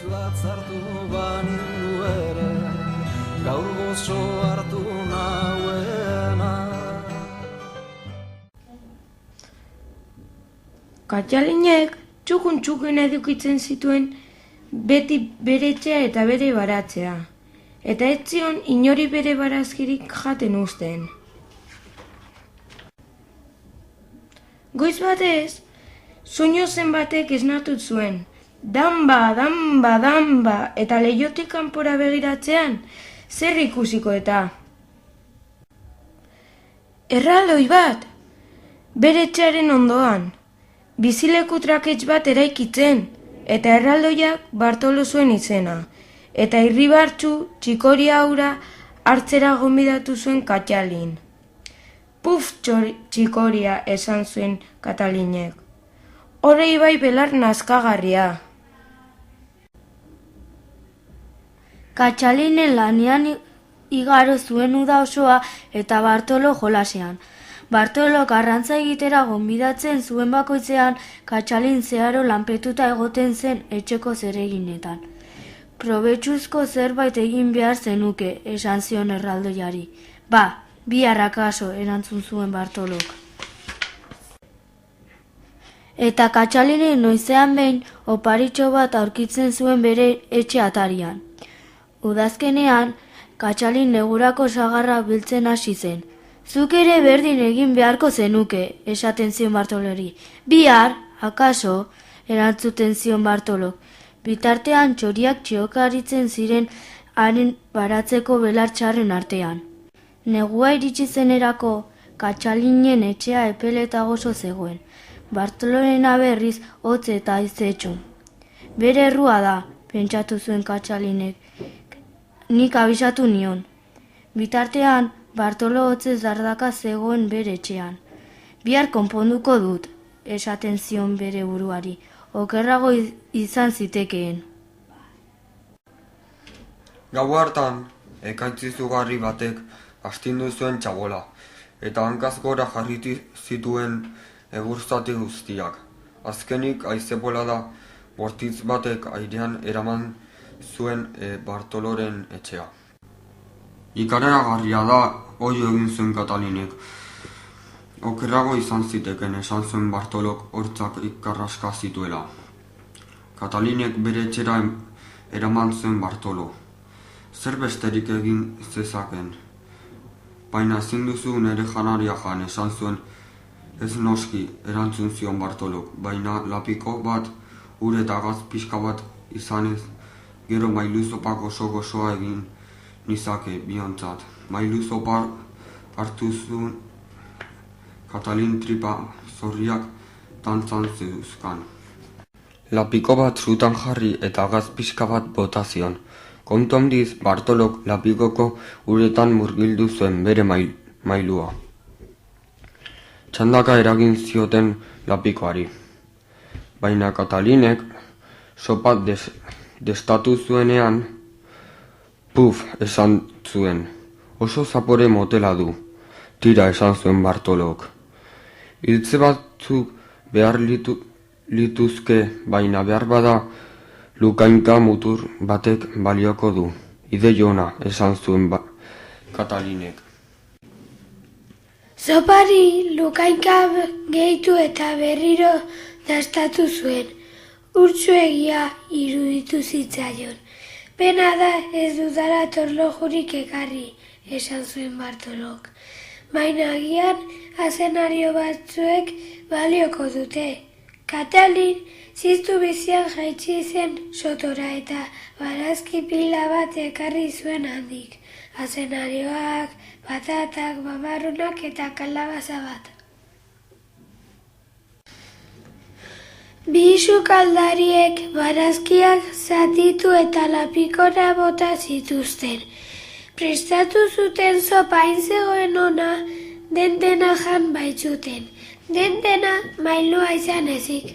bat zartu banindu ere, gaur gozo hartu nauena. Katxalinek txukun edukitzen zituen beti bere etxea eta bere baratzea, eta ez zion inori bere barazkirik jaten uzten. Goiz batez, soinu zen batek esnatu zuen, danba, danba, danba, eta leihotik kanpora begiratzean, zer ikusiko eta? Erraldoi bat, bere etxearen ondoan, bizileku trakets bat eraikitzen, eta erraldoiak Bartolo zuen izena, eta irribartsu txikoria hura hartzera gonbidatu zuen Katxalin. Puf txikoria, esan zuen Katalinek. Horrei bai belar nazkagarria. Katxalinen lanean igaro zuen uda osoa eta Bartolo jolasean. Bartolok arrantza egitera gonbidatzen zuen bakoitzean, Katxalin zeharo lanpetuta egoten zen etxeko zereginetan. Probetxuzko zerbait egin behar zenuke, esan zion erraldoiari. Ba, bihar akaso, erantzun zuen Bartolok. Eta Katxalinen noizean behin oparitxo bat aurkitzen zuen bere etxe atarian. Udazkenean, Katxalin negurako sagarra biltzen hasi zen. Zuk ere berdin egin beharko zenuke, esaten zion Bartolori. Bihar, akaso, erantzuten zion Bartolok. Bitartean txoriak txiokaritzen ziren haren baratzeko belartxarren artean. Negua iritsi zenerako, Katxalinen etxea epeleta gozo zegoen. Bartolorena berriz hotz eta izetxu. Bere errua da, pentsatu zuen Katxalinek. Nik abisatu nion. Bitartean, Bartolo hotzez dardaka zegoen bere etxean. Bihar konponduko dut, esaten zion bere buruari. Okerrago izan zitekeen. Gau hartan, ekaitzizugarri batek astindu zuen txabola, eta hankaz gora jarriti zituen egurzati guztiak. Azkenik haize-bolada bortitz batek airean eraman zuen Bartoloren etxea. Ikaragarria da, oio egin zuen Katalinek. Okerrago izan ziteken, esan zuen Bartolok hortzak ikarraska zituela. Katalinek bere etxera eraman zuen Bartolo. Zer besterik egin zezaken? Baina ezin duzu nere janaria jan, esan zuen. Ez noski, erantzun zion Bartolok, baina lapiko bat, ur eta gaz pixka bat izanez, gero mailu zopak oso gozoa egin nizake biontzat. Mailu zopa hartu zuen Katalin tripa zorriak tantzan zeuzkan. Lapiko bat zutan jarri eta gaz pixka bat bota zion. Kontu handiz, Bartolok lapikoko uretan murgildu zuen bere mailua. Txandaka eragin zioten lapikoari. Baina Katalinek sopa destatu zuenean, puf, esan zuen. Oso zapore motela du, tira, esan zuen Bartolok. Hiltze batzuk behar lituzke, baina behar bada lukainka mutur batek balioko du. Ide jona, esan zuen Katalinek. Zopari lukainka gehitu eta berriro dastatu zuen. Urtsuegia iruditu zitzaion. Pena da ez dudala torlojurik ekarri, esan zuen Bartolok. Baina agian azenario batzuek balioko dute. Katalin ziztu bizian jaitsi zen sotora eta barazki pila bat ekarri zuen handik. Azenarioak, patatak, babarrunak eta kalabaza bat. Bi sukaldariek barazkiak zatitu eta lapikora bota zituzten. Prestatu zuten zopa hain zegoen ona, dena jan baitzuten. Dena mailua izan ezik.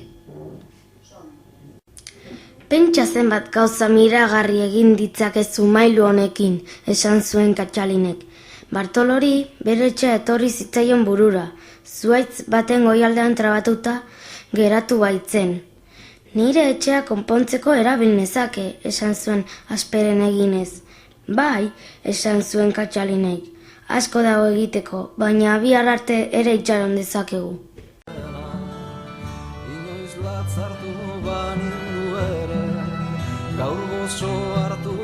Pentsa zenbat gauza miragarri egin ditzakezu mailu honekin, esan zuen Katxalinek. Bartolori bere etxea etorri zitzaion burura, zuaitz baten goialdean trabatuta geratu baitzen. Nire etxea konpontzeko erabil nezake, esan zuen Asperen eginez. Bai, esan zuen Katxalinek. Asko dago egiteko, baina bihar arte ere itxaron dezakegu. Inoiz latzartu banindu ere, gaur gozo hartu